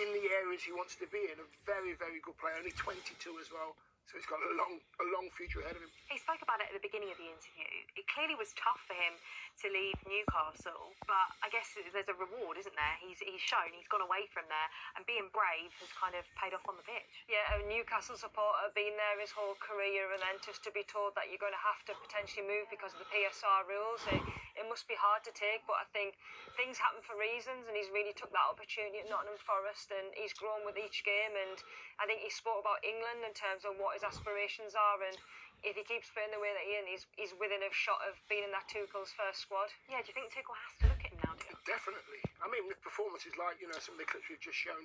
in the areas he wants to be in. A very, very good player. Only 22 as well. So he's got a long future ahead of him. He spoke about it at the beginning of the interview. It clearly was tough for him to leave Newcastle, but I guess there's a reward, isn't there? He's shown he's gone away from there, and being brave has kind of paid off on the pitch. Yeah, a Newcastle supporter, been there his whole career, and then just to be told that you're going to have to potentially move because of the PSR rules, it must be hard to take. But I think things happen for reasons, and he's really took that opportunity at Nottingham Forest, and he's grown with each game. And I think he spoke about England in terms of what his aspirations are, and if he keeps playing the way that he is, he's within a shot of being in that Tuchel's first squad. Yeah, do you think Tuchel has to look at him now, do you? Definitely. I mean, with performances like, some of the clips we've just shown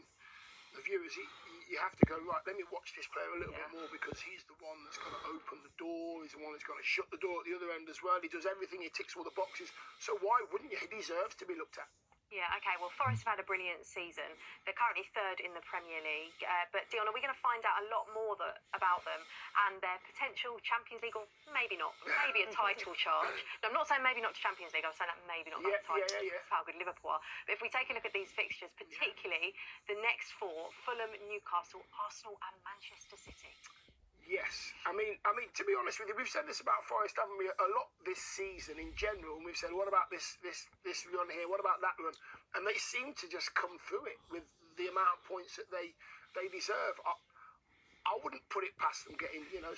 the viewers, you have to go, right, let me watch this player a little bit more, because he's the one that's going to open the door, he's the one that's going to shut the door at the other end as well. He does everything, he ticks all the boxes. So why wouldn't you? He deserves to be looked at. Yeah, OK, well, Forest have had a brilliant season. They're currently third in the Premier League. But, Dion, are we going to find out a lot more about them and their potential Champions League, or maybe not, maybe a title charge? No, I'm not saying maybe not to Champions League, I'm saying that maybe not that title. That's how good Liverpool are. But if we take a look at these fixtures, particularly the next four, Fulham, Newcastle, Arsenal and Manchester City. Yes, I mean, to be honest with you, we've said this about Forest, haven't we, a lot this season in general, and we've said, what about this run here, what about that run? And they seem to just come through it with the amount of points that they deserve. I wouldn't put it past them getting, 6-7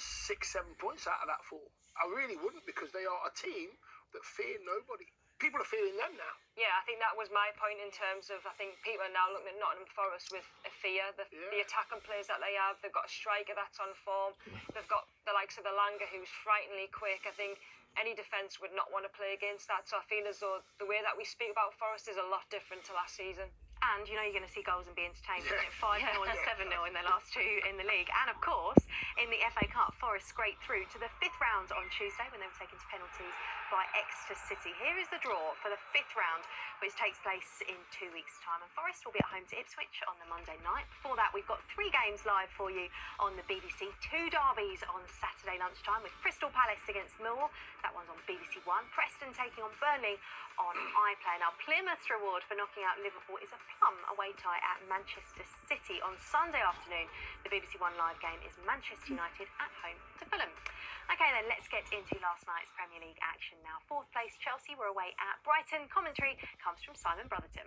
points out of that four. I really wouldn't, because they are a team that fear nobody. People are fearing them now. Yeah, I think that was my point in terms of, I think people are now looking at Nottingham Forest with a fear. The attacking players that they have, they've got a striker that's on form. They've got the likes of Elanga, who's frighteningly quick. I think any defence would not want to play against that. So I feel as though the way that we speak about Forest is a lot different to last season. And you're going to see goals and be entertained. 5-0 and 7-0 in their last two in the league. And of course, in the FA Cup, Forest scraped through to the 5th round on Tuesday when they were taken to penalties by Exeter City. Here is the draw for the 5th round, which takes place in 2 weeks' time. And Forest will be at home to Ipswich on the Monday night. Before that, we've got 3 games live for you on the BBC. 2 derbies on Saturday lunchtime with Crystal Palace against Millwall. That one's on BBC One. Preston taking on Burnley on iPlayer. Now, Plymouth's reward for knocking out Liverpool is a plum away tie at Manchester City on Sunday afternoon. The BBC One live game is Manchester United at home to Fulham. OK, then let's get into last night's Premier League action now. 4th place Chelsea were away at Brighton. Commentary comes from Simon Brotherton.